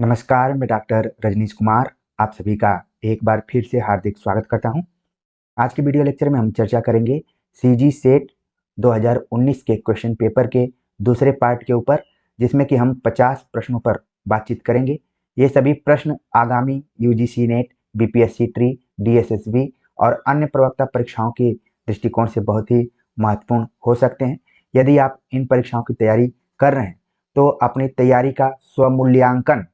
नमस्कार, मैं डॉक्टर रजनीश कुमार आप सभी का एक बार फिर से हार्दिक स्वागत करता हूं। आज के वीडियो लेक्चर में हम चर्चा करेंगे सीजी सेट 2019 के क्वेश्चन पेपर के दूसरे पार्ट के ऊपर, जिसमें कि हम 50 प्रश्नों पर बातचीत करेंगे। ये सभी प्रश्न आगामी UGC net, BPSC tree, DSSB और अन्य प्रवक्ता परीक्षाओं के दृष्टिकोण से बहुत ही महत्वपूर्ण हो सकते हैं। यदि आप इन परीक्षाओं की तैयारी कर रहे हैं तो अपनी तैयारी का स्वमूल्यांकन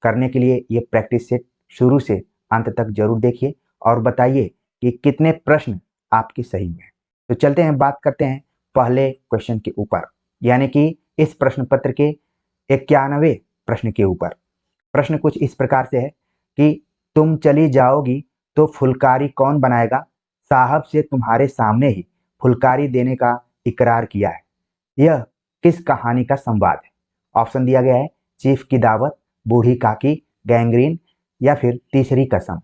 करने के लिए ये प्रैक्टिस सेट शुरू से अंत तक जरूर देखिए और बताइए कि कितने प्रश्न आपके सही में हैं। तो चलते हैं, बात करते हैं पहले क्वेश्चन के ऊपर, यानी कि इस प्रश्न पत्र के 91वें प्रश्न के ऊपर। प्रश्न कुछ इस प्रकार से है कि तुम चली जाओगी तो फुलकारी कौन बनाएगा, साहब से तुम्हारे सामने ही फुलकारी देने का इकरार किया है। यह किस कहानी का संवाद है? ऑप्शन दिया गया है चीफ की दावत, बूढ़ी काकी, गैंग्रीन या फिर तीसरी कसम।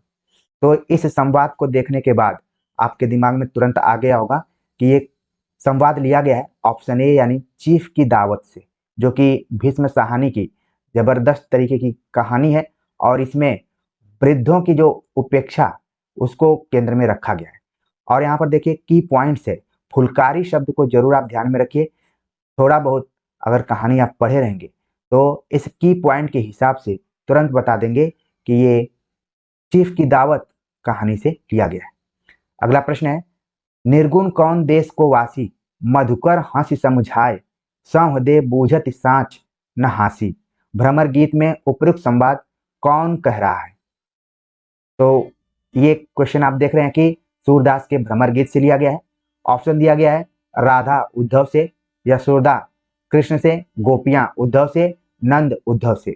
तो इस संवाद को देखने के बाद आपके दिमाग में तुरंत आ गया होगा कि ये संवाद लिया गया है ऑप्शन ए यानी चीफ की दावत से, जो कि भीष्म साहनी की जबरदस्त तरीके की कहानी है और इसमें वृद्धों की जो उपेक्षा उसको केंद्र में रखा गया है। और यहाँ पर देखिए की पॉइंट्स है, फुलकारी शब्द को जरूर आप ध्यान में रखिए। थोड़ा बहुत अगर कहानी आप पढ़े रहेंगे तो इस की पॉइंट के हिसाब से तुरंत बता देंगे कि ये चीफ की दावत कहानी से लिया गया है। अगला प्रश्न है, निर्गुण कौन देश को वासी, मधुकर हंस समझाए, संह दे बूझत साँच न हासी। भ्रमर गीत में उपयुक्त संवाद कौन कह रहा है? तो ये क्वेश्चन आप देख रहे हैं कि सूरदास के भ्रमर गीत से लिया गया है। ऑप्शन दिया गया है राधा उद्धव से, यशोदा कृष्ण से, गोपियां उद्धव से, नंद उद्धव से।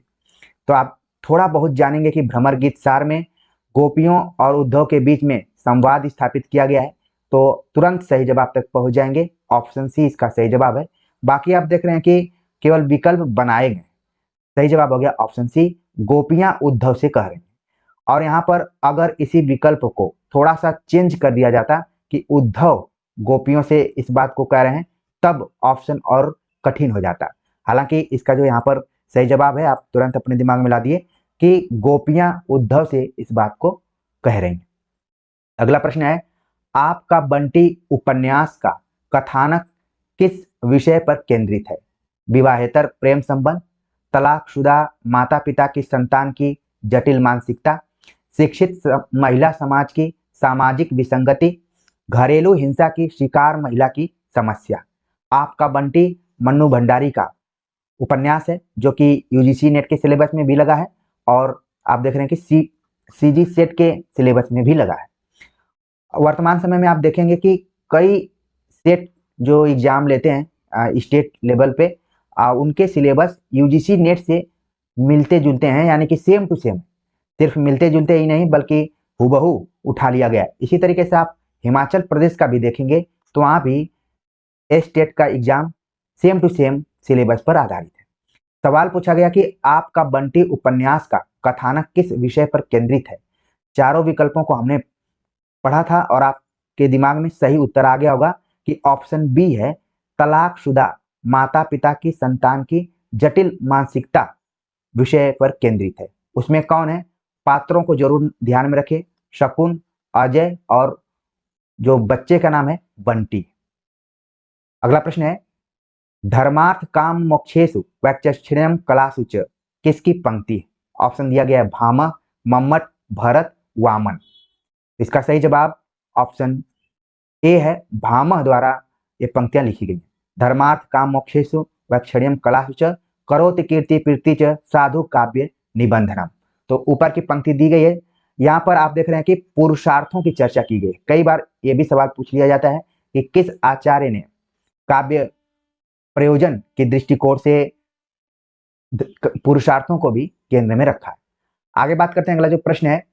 तो आप थोड़ा बहुत जानेंगे कि भ्रमर गीत सार में गोपियों और उद्धव के बीच में संवाद स्थापित किया गया है, तो तुरंत सही जवाब तक पहुंच जाएंगे। ऑप्शन सी इसका सही जवाब है। बाकी आप देख रहे हैं कि केवल विकल्प बनाए गए। सही जवाब हो गया ऑप्शन सी, गोपियां उद्धव से कह रहे हैं। और यहाँ पर अगर इसी विकल्प को थोड़ा सा चेंज कर दिया जाता कि उद्धव गोपियों से इस बात को कह रहे हैं, तब ऑप्शन और कठिन हो जाता। हालांकि इसका जो यहाँ पर सही जवाब है आप तुरंत अपने दिमाग में ला दिए कि गोपियां उद्धव से इस बात को कह रही हैं। अगला प्रश्न है, आपका बंटी उपन्यास का कथानक किस विषय पर केंद्रित है? विवाहेतर प्रेम संबंध, तलाकशुदा माता पिता की संतान की जटिल मानसिकता, शिक्षित महिला समाज की सामाजिक विसंगति, घरेलू हिंसा की शिकार महिला की समस्या। आपका बंटी मन्नू भंडारी का उपन्यास है जो कि यूजीसी नेट के सिलेबस में भी लगा है और आप देख रहे हैं कि सीजी सेट के सिलेबस में भी लगा है। वर्तमान समय में आप देखेंगे कि कई सेट जो एग्जाम लेते हैं स्टेट लेवल पे, उनके सिलेबस यूजीसी नेट से मिलते जुलते हैं, यानी कि सेम टू सेम। सिर्फ मिलते जुलते ही नहीं बल्कि हूबहू उठा लिया गया है। इसी तरीके से आप हिमाचल प्रदेश का भी देखेंगे तो वहाँ भी स्टेट का exam same to same syllabus पर आधारित है। सवाल पूछा गया कि आपका बंटी उपन्यास का कथानक किस विषय पर केंद्रित है? चारों विकल्पों को हमने पढ़ा था और आपके दिमाग में सही उत्तर आ गया होगा कि ऑप्शन बी है, तलाकशुदा माता पिता की संतान की जटिल मानसिकता विषय पर केंद्रित है। उसमें कौन है? पात्रों को जरूर ध्यान में रखें, शकुन, अजय और जो बच्चे का नाम है बंटी। अगला प्रश्न है, धर्मार्थ काम मोक्षेषु वैचक्षणीयम कलासु च किसकी पंक्ति है? ऑप्शन दिया गया है भामा, मम्मट, भरत, वामन। इसका सही जवाब ऑप्शन ए है, भामा द्वारा ये पंक्तियां लिखी गई। धर्मार्थ काम मोक्षेषु वैक्षणीयम कलासु च करोति कीर्ति प्रीति च साधु काव्य निबंधनम। तो ऊपर की पंक्ति दी गई है। यहाँ पर आप देख रहे हैं कि पुरुषार्थों की चर्चा की गई। कई बार ये भी सवाल पूछ लिया जाता है कि किस आचार्य ने काव्य प्रयोजन के दृष्टिकोण से पुरुषार्थों को भी केंद्र में रखा है। आगे बात करते हैं, अगला जो प्रश्न है,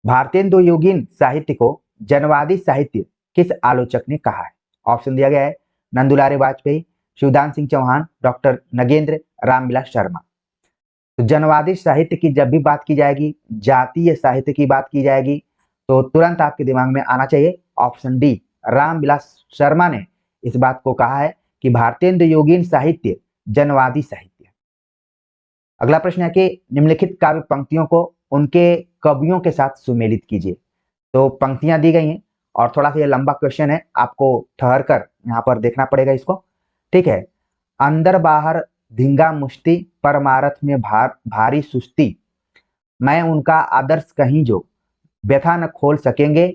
भारतेंदुयोगीन साहित्य को जनवादी साहित्य किस आलोचक ने कहा है? ऑप्शन दिया गया है नंदुलारे वाजपेयी, शिवदान सिंह चौहान, डॉक्टर नगेंद्र, रामविलास शर्मा। तो जनवादी साहित्य की जब भी बात की जाएगी, जातीय साहित्य की बात की जाएगी, तो तुरंत आपके दिमाग में आना चाहिए ऑप्शन डी, रामविलास शर्मा ने इस बात को कहा है कि भारतेंदु योगीन साहित्य जनवादी साहित्य। अगला प्रश्न है कि निम्नलिखित काव्य पंक्तियों को उनके कवियों के साथ सुमेलित कीजिए। तो पंक्तियां दी गई हैं और थोड़ा सा ये लंबा क्वेश्चन है, आपको ठहर कर यहाँ पर देखना पड़ेगा इसको। ठीक है। अंदर बाहर धींगा मुश्ती, परमारथ में भारी सुस्ती, मैं उनका आदर्श कहीं जो, व्यथा न खोल सकेंगे,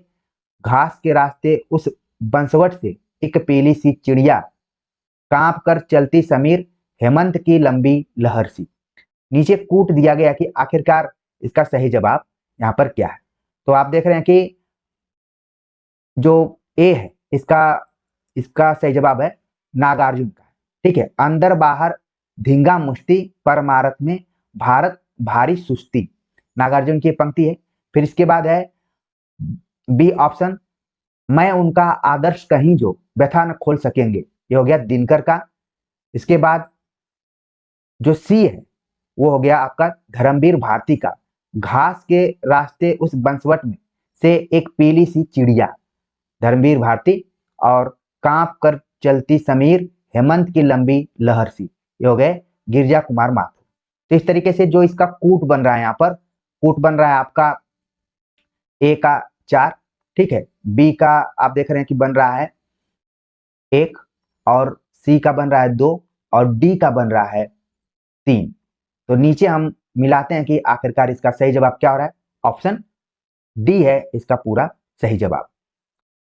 घास के रास्ते उस बंसवट से एक पीली सी चिड़िया, कांप कर चलती समीर, हेमंत की लंबी लहर सी। नीचे कूट दिया गया कि आखिरकार इसका सही जवाब यहाँ पर क्या है। तो आप देख रहे हैं कि जो ए है इसका इसका सही जवाब है नागार्जुन का। ठीक है। अंदर बाहर धींगा मुश्ती, परमारथ में भारत भारी सुस्ती, नागार्जुन की पंक्ति है। फिर इसके बाद है बी ऑप्शन, मैं उनका आदर्श कहीं जो, व्यथा न खोल सकेंगे, ये हो गया दिनकर का। इसके बाद जो सी है वो हो गया आपका धर्मवीर भारती का, घास के रास्ते उस बंसवट में से एक पीली सी चिड़िया, धर्मवीर भारती। और कांप कर चलती समीर, हेमंत की लंबी लहर सी, ये हो गए गिरजा कुमार माथुर। तो इस तरीके से जो इसका कूट बन रहा है, यहाँ पर कूट बन रहा है आपका ए का 4, ठीक है, बी का आप देख रहे हैं कि बन रहा है 1, और सी का बन रहा है 2, और डी का बन रहा है 3। तो नीचे हम मिलाते हैं कि आखिरकार इसका सही जवाब क्या हो रहा है। ऑप्शन डी है इसका पूरा सही जवाब।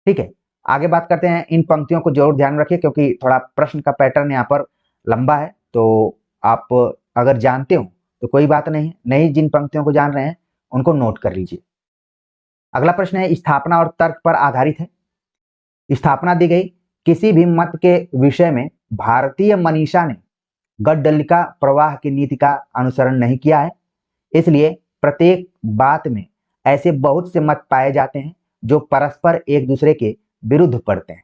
ठीक है। आगे बात करते हैं। इन पंक्तियों को जरूर ध्यान रखिए क्योंकि थोड़ा प्रश्न का पैटर्न यहाँ पर लंबा है, तो आप अगर जानते हो तो कोई बात नहीं है, नहीं जिन पंक्तियों को जान रहे हैं उनको नोट कर लीजिए। अगला प्रश्न है स्थापना और तर्क पर आधारित है। स्थापना दी गई, किसी भी मत के विषय में भारतीय मनीषा ने गड्डलिका प्रवाह की नीति का अनुसरण नहीं किया है, इसलिए प्रत्येक बात में ऐसे बहुत से मत पाए जाते हैं जो परस्पर एक दूसरे के विरुद्ध पड़ते हैं।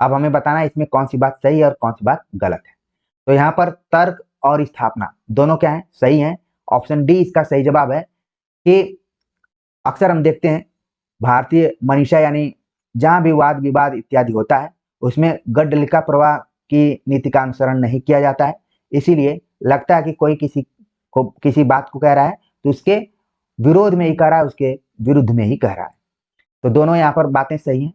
अब हमें बताना है इसमें कौन सी बात सही है और कौन सी बात गलत है। तो यहाँ पर तर्क और स्थापना दोनों क्या है, सही है। ऑप्शन डी इसका सही जवाब है कि अक्सर हम देखते हैं भारतीय मनीषा यानी जहां भी वाद विवाद इत्यादि होता है उसमें गड्डलिका प्रवाह की नीति का अनुसरण नहीं किया जाता है, इसीलिए लगता है कि कोई किसी बात को कह रहा है तो उसके विरोध में ही कह रहा है, उसके विरुद्ध में ही कह रहा है। तो दोनों यहाँ पर बातें सही हैं।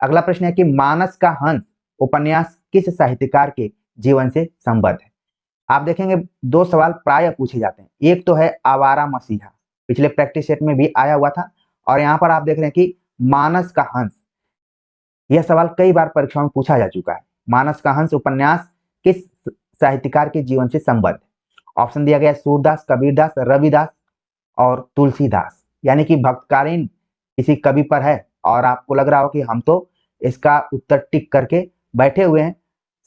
अगला प्रश्न है कि मानस का हंस उपन्यास किस साहित्यकार के जीवन से संबद्ध है। आप देखेंगे 2 सवाल प्राय पूछे जाते हैं, एक तो है आवारा मसीहा, पिछले प्रैक्टिस सेट में भी आया हुआ था, और यहाँ पर आप देख रहे हैं कि मानस का हंस, यह सवाल कई बार परीक्षाओं में पूछा जा चुका है। मानस का हंस उपन्यास किस साहित्यकार के जीवन से संबद्ध है। ऑप्शन दिया गया सूरदास, कबीरदास, रविदास और तुलसीदास, यानी कि भक्तकालीन किसी कवि पर है और आपको लग रहा हो कि हम तो इसका उत्तर टिक करके बैठे हुए हैं।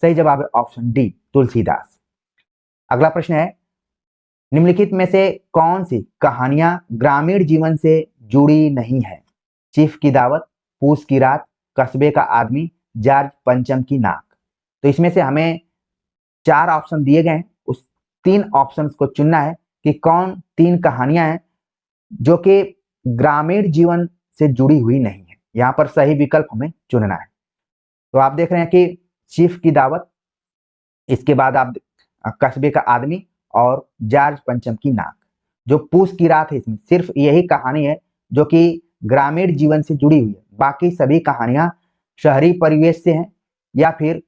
सही जवाब है ऑप्शन डी, तुलसीदास। अगला प्रश्न है निम्नलिखित में से कौन सी कहानियां ग्रामीण जीवन से जुड़ी नहीं है। चीफ की दावत, पूस की रात, कस्बे का आदमी, जॉर्ज पंचम की नाक। तो इसमें से हमें 4 ऑप्शन दिए गए हैं, उस 3 ऑप्शंस को चुनना है कि कौन 3 कहानियां हैं जो कि ग्रामीण जीवन से जुड़ी हुई नहीं है। यहाँ पर सही विकल्प हमें चुनना है। तो आप देख रहे हैं कि चीफ की दावत, इसके बाद आप कस्बे का आदमी और जॉर्ज पंचम की नाक। जो पूस की रात है इसमें सिर्फ यही कहानी है जो कि ग्रामीण जीवन से जुड़ी हुई है, बाकी सभी कहानियां शहरी परिवेश से हैं या फिर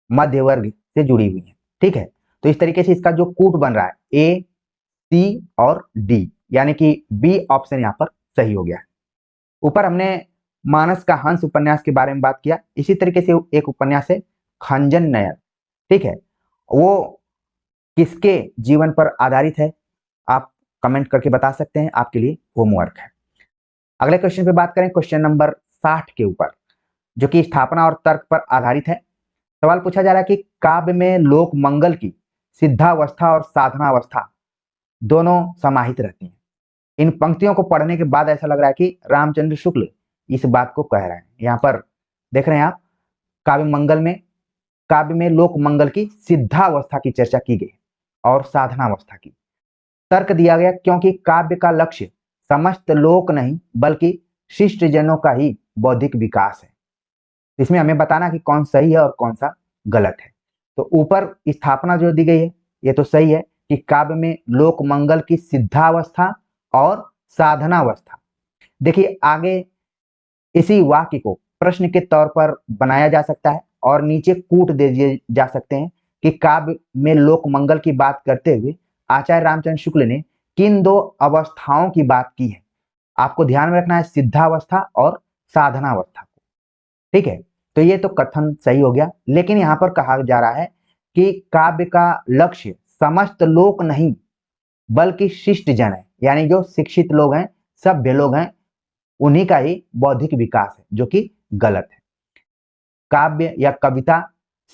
मध्य वर्ग से जुड़ी हुई हैं। ठीक है। तो इस तरीके से इसका जो कूट बन रहा है ए, सी और डी, यानी कि बी ऑप्शन यहाँ पर सही हो गया है। ऊपर हमने मानस का हंस उपन्यास के बारे में बात किया, इसी तरीके से एक उपन्यास है खंजन नयर। ठीक है, वो किसके जीवन पर आधारित है आप कमेंट करके बता सकते हैं, आपके लिए होमवर्क है। अगले क्वेश्चन पे बात करें, क्वेश्चन नंबर 60 के ऊपर, जो कि स्थापना और तर्क पर आधारित है। सवाल पूछा जा रहा है कि काव्य में लोक मंगल की सिद्धावस्था और साधनावस्था दोनों समाहित रहती हैं। इन पंक्तियों को पढ़ने के बाद ऐसा लग रहा है कि रामचंद्र शुक्ल इस बात को कह रहे हैं। यहाँ पर देख रहे हैं आप, काव्य में लोक मंगल की सिद्धावस्था की चर्चा की गई और साधनावस्था की। तर्क दिया गया क्योंकि काव्य का लक्ष्य समस्त लोक नहीं बल्कि शिष्ट जनों का ही बौद्धिक विकास है। इसमें हमें बताना कि कौन सही है और कौन सा गलत है। तो ऊपर स्थापना जो दी गई है ये तो सही है कि काव्य में लोक मंगल की सिद्धावस्था और साधनावस्था। देखिए आगे इसी वाक्य को प्रश्न के तौर पर बनाया जा सकता है और नीचे कूट दे दिए जा सकते हैं कि काव्य में लोक मंगल की बात करते हुए आचार्य रामचंद्र शुक्ल ने किन दो अवस्थाओं की बात की है। आपको ध्यान में रखना है सिद्धावस्था और साधनावस्था को, ठीक है। तो ये तो कथन सही हो गया, लेकिन यहाँ पर कहा जा रहा है कि काव्य का लक्ष्य समस्त लोक नहीं बल्कि शिष्ट जन है, यानी जो शिक्षित लोग हैं, सभ्य लोग हैं, उन्हीं का ही बौद्धिक विकास है, जो कि गलत है। काव्य या कविता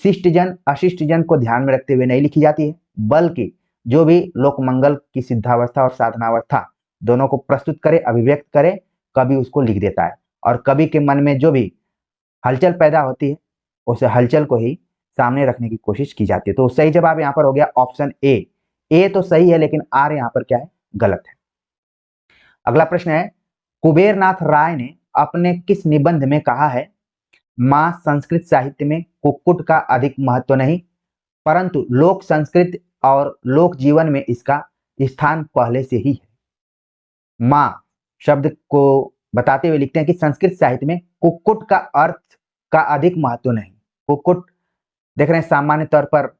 शिष्ट जन अशिष्ट जन को ध्यान में रखते हुए नहीं लिखी जाती है, बल्कि जो भी लोक मंगल की सिद्धावस्था और साधनावस्था दोनों को प्रस्तुत करे, अभिव्यक्त करे, कवि उसको लिख देता है। और कवि के मन में जो भी हलचल पैदा होती है, उस हलचल को ही सामने रखने की कोशिश की जाती है। तो सही जवाब यहाँ पर हो गया ऑप्शन ए तो सही है, लेकिन आर यहाँ पर क्या है, गलत है। अगला प्रश्न है, कुबेरनाथ राय ने अपने किस निबंध में कहा है, मां संस्कृत साहित्य में कुक्कुट का अधिक महत्व नहीं, परंतु लोक संस्कृत और लोक जीवन में इसका स्थान पहले से ही है। मां शब्द को बताते हुए लिखते हैं कि संस्कृत साहित्य में कुक्कुट का अर्थ का अधिक महत्व नहीं। कुक्कुट देख रहे हैं, सामान्य तौर पर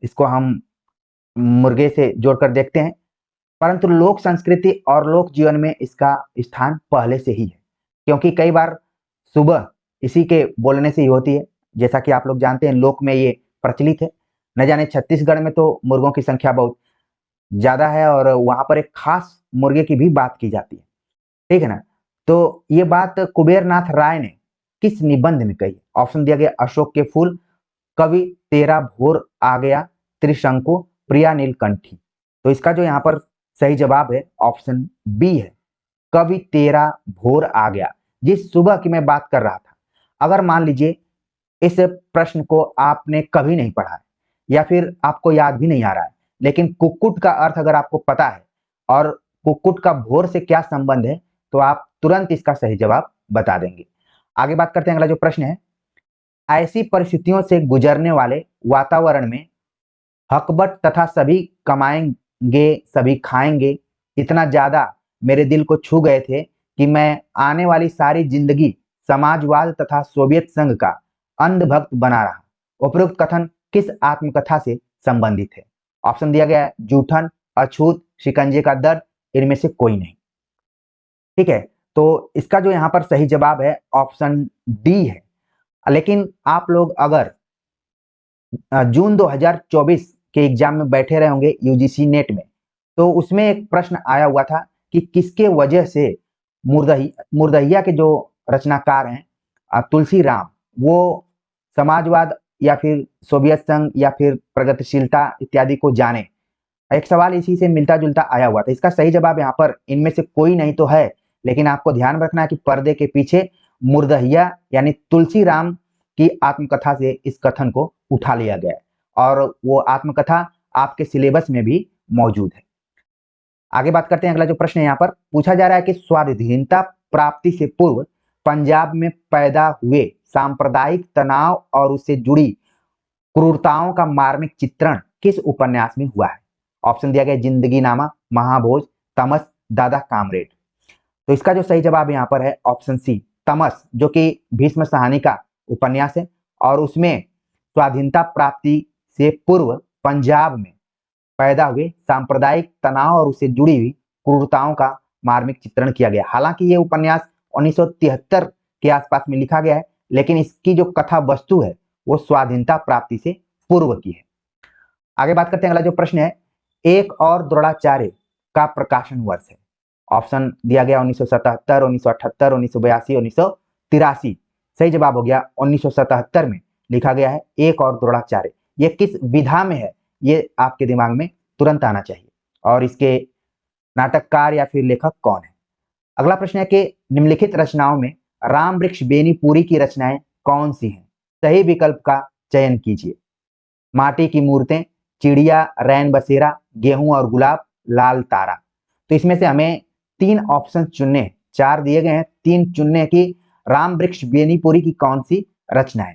इसको हम मुर्गे से जोड़कर देखते हैं, परंतु लोक संस्कृति और लोक जीवन में इसका स्थान पहले से ही है, क्योंकि कई बार सुबह इसी के बोलने से ही होती है। जैसा कि आप लोग जानते हैं, लोक में ये प्रचलित है। न जाने छत्तीसगढ़ में तो मुर्गों की संख्या बहुत ज्यादा है और वहां पर एक खास मुर्गे की भी बात की जाती है, ठीक है ना। तो ये बात कुबेरनाथ राय ने किस निबंध में कही? ऑप्शन दिया गया अशोक के फूल, कवि तेरा भोर आ गया, त्रिशंकु, प्रिया नीलकंठी। तो इसका जो यहाँ पर सही जवाब है ऑप्शन बी है, कवि तेरा भोर आ गया। जिस सुबह की मैं बात कर रहा था, अगर मान लीजिए इस प्रश्न को आपने कभी नहीं पढ़ा है या फिर आपको याद भी नहीं आ रहा है, लेकिन कुक्कुट का अर्थ अगर आपको पता है और कुक्कुट का भोर से क्या संबंध है, तो आप तुरंत इसका सही जवाब बता देंगे। आगे बात करते हैं, अगला जो प्रश्न है, ऐसी परिस्थितियों से गुजरने वाले वातावरण में हकबट तथा सभी कमाएंगे सभी खाएंगे इतना ज्यादा मेरे दिल को छू गए थे कि मैं आने वाली सारी जिंदगी समाजवाद तथा सोवियत संघ का अंधभक्त बना रहा। उपरोक्त कथन किस आत्मकथा से संबंधित है? ऑप्शन दिया गया है जूठन, अछूत, शिकंजे का दर्द, इनमें से कोई नहीं, ठीक है। तो इसका जो यहाँ पर सही जवाब है ऑप्शन डी है। लेकिन आप लोग अगर जून 2024 के एग्जाम में बैठे रहे होंगे यूजीसी नेट में, तो उसमें एक प्रश्न आया हुआ था कि किसके वजह से मुर्दहिया के जो रचनाकार हैं तुलसी राम, वो समाजवाद या फिर सोवियत संघ या फिर प्रगतिशीलता इत्यादि को जाने। एक सवाल इसी से मिलता जुलता आया हुआ था। इसका सही जवाब यहाँ पर इनमें से कोई नहीं तो है, लेकिन आपको ध्यान रखना है कि पर्दे के पीछे मुर्दहिया यानी तुलसी राम की आत्मकथा से इस कथन को उठा लिया गया है और वो आत्मकथा आपके सिलेबस में भी मौजूद है। आगे बात करते हैं, अगला जो प्रश्न है यहाँ पर पूछा जा रहा है कि स्वाधीनता प्राप्ति से पूर्व पंजाब में पैदा हुए सांप्रदायिक तनाव और उससे जुड़ी क्रूरताओं का मार्मिक चित्रण किस उपन्यास में हुआ है? ऑप्शन दिया गया जिंदगी नामा, महाभोज, तमस, दादा कामरेड। तो इसका जो सही जवाब यहाँ पर है ऑप्शन सी, तमस, जो कि भीष्म साहनी का उपन्यास है और उसमें स्वाधीनता प्राप्ति से पूर्व पंजाब में पैदा हुए सांप्रदायिक तनाव और उससे जुड़ी हुई क्रूरताओं का मार्मिक चित्रण किया गया। हालांकि ये उपन्यास 1973 के आसपास में लिखा गया है, लेकिन इसकी जो कथा वस्तु है वो स्वाधीनता प्राप्ति से पूर्व की है। आगे बात करते हैं, अगला जो प्रश्न है, एक और द्रोणाचार्य का प्रकाशन वर्ष है। ऑप्शन दिया गया 1977, 1978, 1982, 1983। सही जवाब हो गया 1977 में लिखा गया है एक और द्रोणाचार्य। ये किस विधा में है, ये आपके दिमाग में तुरंत आना चाहिए, और इसके नाटककार या फिर लेखक कौन है? अगला प्रश्न है कि निम्नलिखित रचनाओं में राम वृक्ष बेनीपुरी की रचनाएं कौन सी हैं? सही विकल्प का चयन कीजिए। माटी की मूर्तें, चिड़िया, रैन बसेरा, गेहूं और गुलाब, लाल तारा। तो इसमें से हमें 3 ऑप्शन चुनने, 4 दिए गए हैं, 3 चुनने की राम वृक्ष बेनीपुरी की कौन सी रचना है।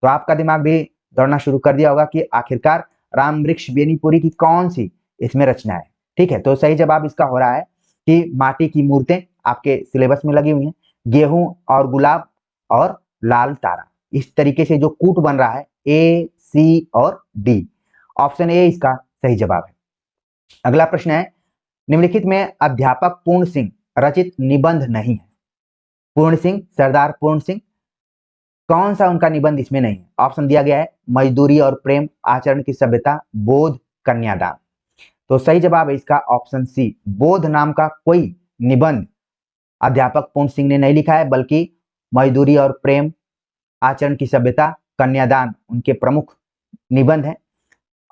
तो आपका दिमाग भी दौड़ना शुरू कर दिया होगा कि आखिरकार राम वृक्ष बेनीपुरी की कौन सी इसमें रचनाएं। ठीक है, तो सही जवाब इसका हो रहा है कि माटी की मूर्तें आपके सिलेबस में लगी हुई हैं, गेहूं और गुलाब और लाल तारा। इस तरीके से जो कूट बन रहा है ए, सी और डी, ऑप्शन ए इसका सही जवाब है। अगला प्रश्न है, निम्नलिखित में अध्यापक पूर्ण सिंह रचित निबंध नहीं है। पूर्ण सिंह, सरदार पूर्ण सिंह, कौन सा उनका निबंध इसमें नहीं है? ऑप्शन दिया गया है मजदूरी और प्रेम, आचरण की सभ्यता, बोध, कन्यादान। तो सही जवाब है इसका ऑप्शन सी, बोध नाम का कोई निबंध अध्यापक पूर्ण सिंह ने नहीं लिखा है, बल्कि मजदूरी और प्रेम, आचरण की सभ्यता, कन्यादान उनके प्रमुख निबंध हैं।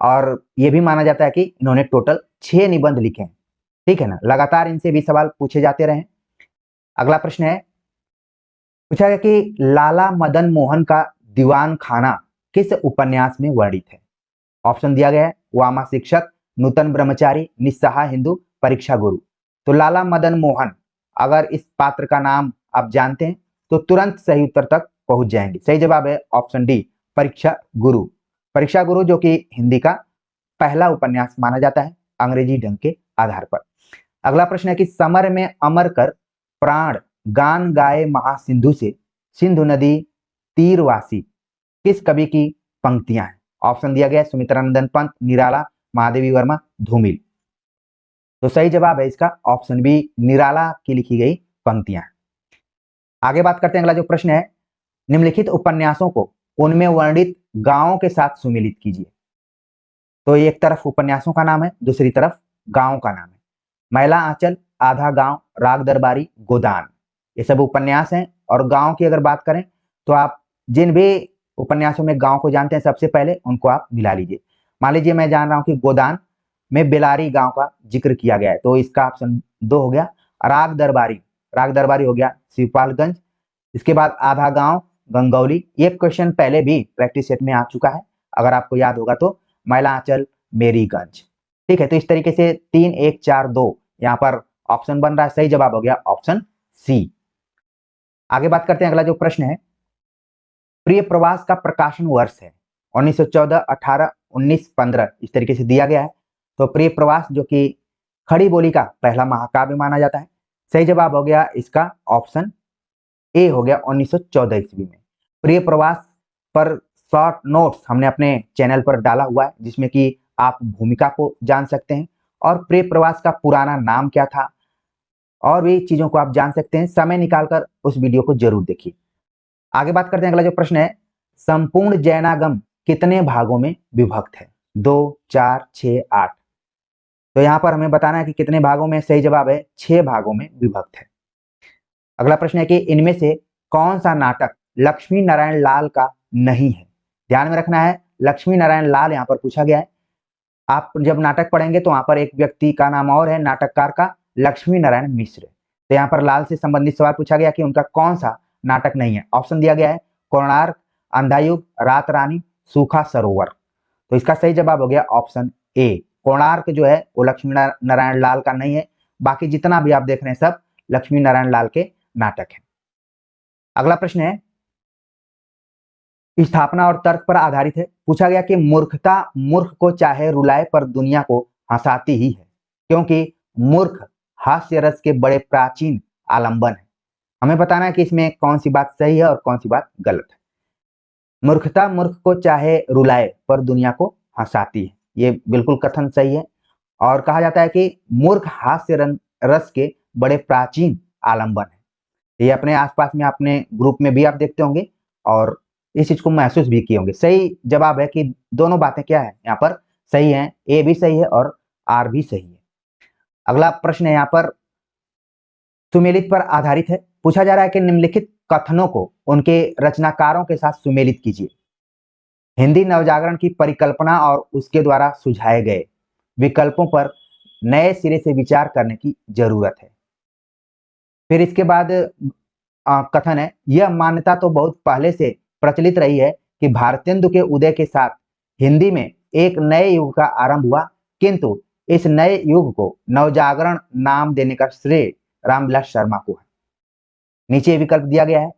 और यह भी माना जाता है कि इन्होंने टोटल 6 निबंध लिखे हैं। ठीक है ना, लगातार इनसे भी सवाल पूछे जाते रहे। अगला प्रश्न है, पूछा गया कि लाला मदन मोहन का दीवान खाना किस उपन्यास में वर्णित है? ऑप्शन दिया गया है वामा शिक्षक, नूतन ब्रह्मचारी, निस्सहाय हिंदू, परीक्षा गुरु। तो लाला मदन मोहन, अगर इस पात्र का नाम आप जानते हैं तो तुरंत सही उत्तर तक पहुंच जाएंगे। सही जवाब है ऑप्शन डी, परीक्षा गुरु। परीक्षा गुरु जो कि हिंदी का पहला उपन्यास माना जाता है अंग्रेजी ढंग के आधार पर। अगला प्रश्न है कि समर में अमर कर प्राण गान गाए महासिंधु से, सिंधु नदी तीरवासी किस कवि की पंक्तियां हैं? ऑप्शन दिया गया है सुमित्रानंदन पंत, निराला, महादेवी वर्मा, धूमिल। तो सही जवाब है इसका ऑप्शन बी, निराला की लिखी गई पंक्तियां। आगे बात करते हैं, अगला जो प्रश्न है, निम्नलिखित उपन्यासों को उनमें वर्णित गांवों के साथ सुमेलित कीजिए। तो एक तरफ उपन्यासों का नाम है, दूसरी तरफ गांव का नाम है। मैला आंचल, आधा गांव, राग दरबारी, गोदान, ये सब उपन्यास हैं। और गांव की अगर बात करें तो आप जिन भी उपन्यासों में गांव को जानते हैं सबसे पहले उनको आप मिला लीजिए। मान लीजिए मैं जान रहा हूं कि गोदान में बेलारी गांव का जिक्र किया गया है, तो इसका ऑप्शन 2 हो गया। राग दरबारी हो गया शिवपालगंज। इसके बाद आधा गांव गंगौली, ये क्वेश्चन पहले भी प्रैक्टिस सेट में आ चुका है, अगर आपको याद होगा तो। मैला आंचल, मेरीगंज। ठीक है, तो इस तरीके से 3 1 4 2 यहाँ पर ऑप्शन बन रहा है। सही जवाब हो गया ऑप्शन सी। आगे बात करते हैं, अगला जो प्रश्न है, प्रिय प्रवास का प्रकाशन वर्ष है 1914, 18, 19, 15, इस तरीके से दिया गया है। तो प्रिय प्रवास जो कि खड़ी बोली का पहला महाकाव्य माना जाता है। सही जवाब हो गया इसका ऑप्शन ए हो गया 1914 ईस्वी में। प्रिय प्रवास पर शॉर्ट नोट्स हमने अपने चैनल पर डाला हुआ है, जिसमें कि आप भूमिका को जान सकते हैं और प्रिय प्रवास का पुराना नाम क्या था और भी चीजों को आप जान सकते हैं। समय निकालकर उस वीडियो को जरूर देखिए। आगे बात करते हैं, अगला जो प्रश्न है, संपूर्ण जैनागम कितने भागों में विभक्त है? 2, 4, 6, 8। तो यहाँ पर हमें बताना है कि कितने भागों में। सही जवाब है 6 भागों में विभक्त है। अगला प्रश्न है कि इनमें से कौन सा नाटक लक्ष्मी नारायण लाल का नहीं है? ध्यान में रखना है, लक्ष्मी नारायण लाल यहाँ पर पूछा गया है। आप जब नाटक पढ़ेंगे तो वहां पर एक व्यक्ति का नाम और है नाटककार का, लक्ष्मी नारायण मिश्र। तो यहाँ पर लाल से संबंधित सवाल पूछा गया कि उनका कौन सा नाटक नहीं है। ऑप्शन दिया गया है कोणार्क, अंधायुग, रात रानी, सूखा सरोवर। तो इसका सही जवाब हो गया ऑप्शन ए, कोणार्क जो है वो लक्ष्मी नारायण लाल का नहीं है। बाकी जितना भी आप देख रहे हैं सब लक्ष्मी नारायण लाल के नाटक है। अगला प्रश्न है, स्थापना और तर्क पर आधारित है। पूछा गया कि मूर्खता मूर्ख को चाहे रुलाए पर दुनिया को हंसाती ही है, क्योंकि मूर्ख हास्य रस के बड़े प्राचीन आलंबन है। हमें बताना है कि इसमें कौन सी बात सही है और कौन सी बात गलत है। मूर्खता मूर्ख को चाहे रुलाए पर दुनिया को हंसाती है, ये बिल्कुल कथन सही है। और कहा जाता है कि मूर्ख हास्य रस के बड़े प्राचीन आलंबन है। ये अपने आसपास में अपने ग्रुप में भी आप देखते होंगे और इस चीज को महसूस भी किए होंगे। सही जवाब है कि दोनों बातें क्या है यहाँ पर सही है, ए भी सही है और आर भी सही है। अगला प्रश्न है यहाँ पर सुमेलित पर आधारित है। पूछा जा रहा है कि निम्नलिखित कथनों को उनके रचनाकारों के साथ सुमेलित कीजिए। हिंदी नवजागरण की परिकल्पना और उसके द्वारा सुझाए गए विकल्पों पर नए सिरे से विचार करने की जरूरत है। फिर इसके बाद कथन है, यह मान्यता तो बहुत पहले से प्रचलित रही है कि भारतेंदु के उदय के साथ हिंदी में एक नए युग का आरंभ हुआ, किंतु इस नए युग को नवजागरण नाम देने का श्रेय रामविलास शर्मा को है। नीचे विकल्प दिया गया है,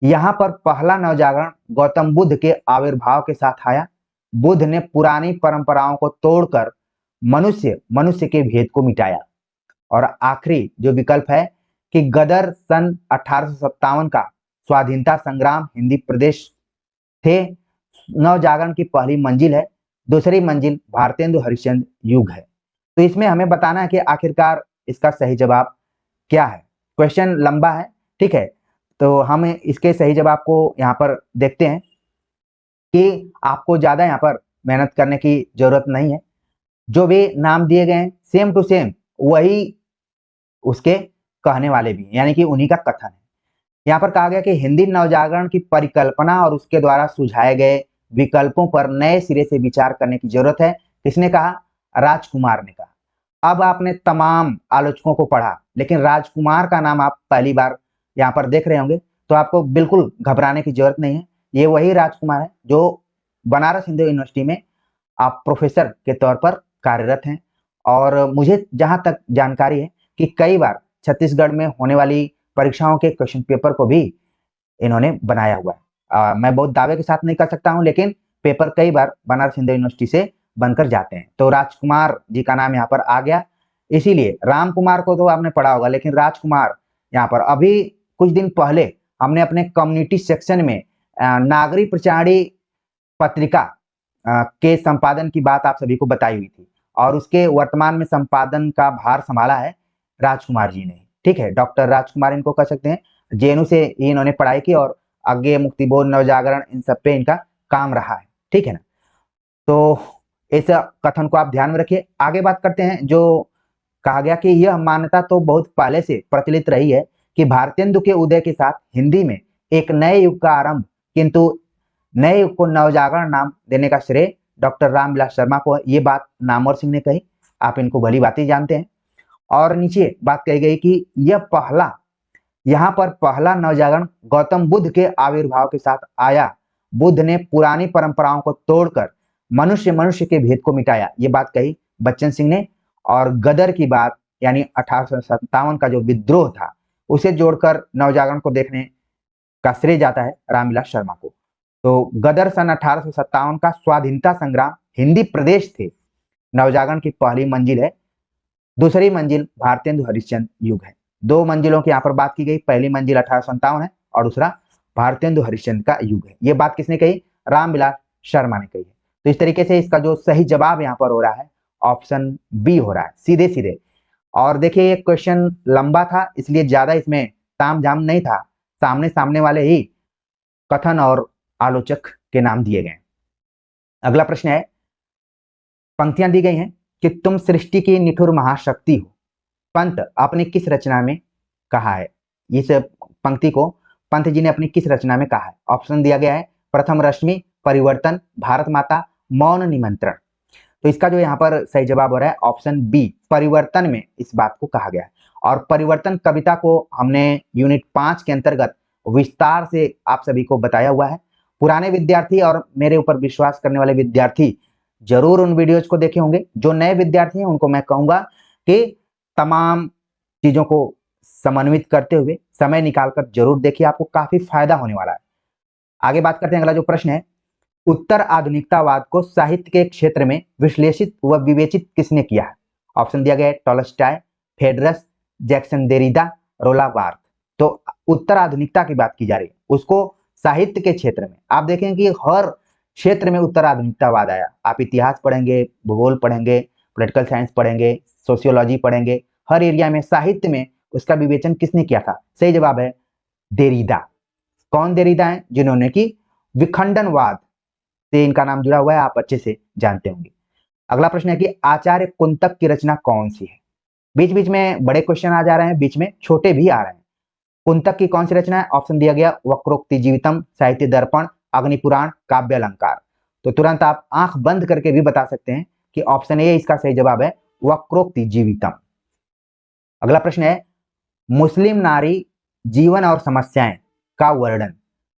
यहाँ पर पहला नवजागरण गौतम बुद्ध के आविर्भाव के साथ आया। बुद्ध ने पुरानी परंपराओं को तोड़कर मनुष्य मनुष्य के भेद को मिटाया। और आखिरी जो विकल्प है कि गदर सन 1857 का स्वाधीनता संग्राम हिंदी प्रदेश थे। नवजागरण की पहली मंजिल है, दूसरी मंजिल भारतेंदु हरिश्चंद्र युग है। तो इसमें हमें बताना है कि आखिरकार इसका सही जवाब क्या है। क्वेश्चन लंबा है, ठीक है, तो हम इसके सही जवाब को यहाँ पर देखते हैं कि आपको ज्यादा यहाँ पर मेहनत करने की जरूरत नहीं है। जो भी नाम दिए गए हैं सेम टू सेम वही उसके कहने वाले भी हैं, यानी कि उन्हीं का कथन है। यहाँ पर कहा गया कि हिंदी नवजागरण की परिकल्पना और उसके द्वारा सुझाए गए विकल्पों पर नए सिरे से विचार करने की जरूरत है। किसने कहा? राजकुमार ने कहा। अब आपने तमाम आलोचकों को पढ़ा, लेकिन राजकुमार का नाम आप पहली बार यहाँ पर देख रहे होंगे, तो आपको बिल्कुल घबराने की जरूरत नहीं है। ये वही राजकुमार है जो बनारस हिंदू यूनिवर्सिटी में आप प्रोफेसर के तौर पर कार्यरत हैं। और मुझे जहां तक जानकारी है कि कई बार छत्तीसगढ़ में होने वाली परीक्षाओं के क्वेश्चन पेपर को भी इन्होंने बनाया हुआ है। मैं बहुत दावे के साथ नहीं कर सकता हूं, लेकिन पेपर कई बार बनारस हिंदू यूनिवर्सिटी से बनकर जाते हैं। तो राजकुमार जी का नाम यहाँ पर आ गया, इसीलिए राम कुमार को तो आपने पढ़ा होगा, लेकिन राजकुमार यहाँ पर अभी कुछ दिन पहले हमने अपने कम्युनिटी सेक्शन में नागरी प्रचारी पत्रिका के संपादन की बात आप सभी को बताई हुई थी, और उसके वर्तमान में संपादन का भार संभाला है राजकुमार जी ने। ठीक है, डॉक्टर राजकुमार इनको कह सकते हैं। जेएनयू से इन्होंने पढ़ाई की और आगे मुक्ति बोध, नवजागरण, इन सब पे इनका काम रहा है। ठीक है ना, तो इस कथन को आप ध्यान में रखिए। आगे बात करते हैं। जो कहा गया कि यह मान्यता तो बहुत पहले से प्रचलित रही है कि भारतेंदु के उदय के साथ हिंदी में एक नए युग का आरंभ, किंतु नए युग को नवजागरण नाम देने का श्रेय डॉक्टर रामविलास शर्मा को है। ये बात नामवर सिंह ने कही, आप इनको भली बातें जानते हैं। और नीचे बात कही गई कि यह पहला, यहाँ पर पहला नवजागरण गौतम बुद्ध के आविर्भाव के साथ आया। बुद्ध ने पुरानी परंपराओं को तोड़कर मनुष्य मनुष्य के भेद को मिटाया, ये बात कही बच्चन सिंह ने। और गदर की बात, यानी 1857 का जो विद्रोह था, उसे जोड़कर नवजागरण को देखने का श्रेय जाता है रामविलास शर्मा को। तो गदर सन 1857 का स्वाधीनता संग्राम हिंदी प्रदेश थे नवजागरण की पहली मंजिल है, दूसरी मंजिल भारतेंदु हरिश्चंद्र युग है। दो मंजिलों की यहाँ पर बात की गई, पहली मंजिल 1857 है और दूसरा भारतेंदु हरिश्चंद्र का युग है। ये बात किसने कही? रामविलास शर्मा ने कही है। तो इस तरीके से इसका जो सही जवाब यहाँ पर हो रहा है ऑप्शन बी हो रहा है, सीधे सीधे। और देखिए ये क्वेश्चन लंबा था, इसलिए ज्यादा इसमें ताम झाम नहीं था, सामने सामने वाले ही कथन और आलोचक के नाम दिए गए। अगला प्रश्न है, पंक्तियां दी गई हैं कि तुम सृष्टि की निठुर महाशक्ति हो, पंत अपनी किस रचना में कहा है? इस पंक्ति को पंत जी ने अपनी किस रचना में कहा है? ऑप्शन दिया गया है प्रथम रश्मि, परिवर्तन, भारत माता, मौन निमंत्रण। तो इसका जो यहाँ पर सही जवाब हो रहा है ऑप्शन बी, परिवर्तन में इस बात को कहा गया है। और परिवर्तन कविता को हमने यूनिट 5 के अंतर्गत विस्तार से आप सभी को बताया हुआ है। पुराने विद्यार्थी और मेरे ऊपर विश्वास करने वाले विद्यार्थी जरूर उन वीडियोज को देखे होंगे। जो नए विद्यार्थी हैं उनको मैं कहूंगा कि तमाम चीजों को समन्वित करते हुए समय निकालकर जरूर देखिए, आपको काफी फायदा होने वाला है। आगे बात करते हैं। अगला जो प्रश्न है, उत्तर आधुनिकतावाद को साहित्य के क्षेत्र में विश्लेषित व विवेचित किसने किया है? ऑप्शन दिया गया है टॉलस्टॉय, फेडरस, जैक्सन देरिडा, रोला बार्थ। तो उत्तर आधुनिकता की बात की जा रही है, उसको साहित्य के क्षेत्र में आप देखेंगे कि हर क्षेत्र में उत्तर आधुनिकतावाद आया। आप इतिहास पढ़ेंगे, भूगोल पढ़ेंगे, पॉलिटिकल साइंस पढ़ेंगे, सोशियोलॉजी पढ़ेंगे, हर एरिया में साहित्य में उसका विवेचन किसने किया था? सही जवाब है देरिडा। कौन देरिडा है? जिन्होंने की विखंडनवाद से इनका नाम जुड़ा हुआ है, आप अच्छे से जानते होंगे। अगला प्रश्न है कि आचार्य कुंतक की रचना कौन सी है? बीच बीच में बड़े क्वेश्चन आ जा रहे हैं, बीच में छोटे भी आ रहे हैं। कुंतक की कौन सी रचना है? ऑप्शन दिया गया वक्रोक्ति जीवितम, साहित्य दर्पण, अग्निपुराण, काव्य अलंकार। तो तुरंत आप आंख बंद करके भी बता सकते हैं कि ऑप्शन ए इसका सही जवाब है वक्रोक्ति जीवितम। अगला प्रश्न है, मुस्लिम नारी जीवन और समस्याएं का वर्णन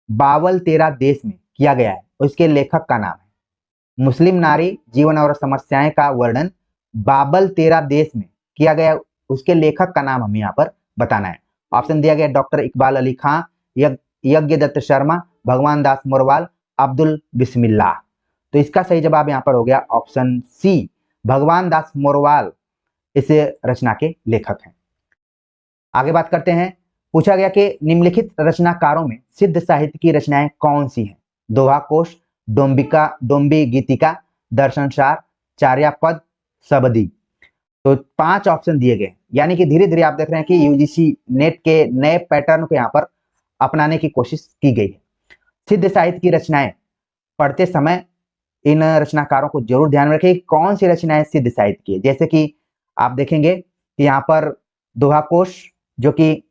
बावल तेरा देश में किया गया है, उसके लेखक का नाम है। मुस्लिम नारी जीवन और समस्याएं का वर्णन बाबल तेरा देश में किया गया, उसके लेखक का नाम हमें यहाँ पर बताना है। ऑप्शन दिया गया डॉक्टर इकबाल अली खां, यज्ञ दत्त शर्मा, भगवान दास मोरवाल, अब्दुल बिस्मिल्लाह। तो इसका सही जवाब यहाँ पर हो गया ऑप्शन सी, भगवान दास मोरवाल इस रचना के लेखक हैं। आगे बात करते हैं। पूछा गया कि निम्नलिखित रचनाकारों में सिद्ध साहित्य की रचनाएं कौन सी हैं? दोहा कोश, डोम्बी गीतिका, दर्शनसार, चार्यापद, सबदी। तो 5 ऑप्शन दिए गए, यानी कि धीरे धीरे आप देख रहे हैं कि यूजीसी नेट के नए पैटर्न को यहाँ पर अपनाने की कोशिश की गई है। सिद्ध साहित्य की रचनाएं पढ़ते समय इन रचनाकारों को जरूर ध्यान में रखें कौन सी रचनाएं सिद्ध साहित्य की है। जैसे कि आप देखेंगे कि यहाँ पर दोहा कोश जो कि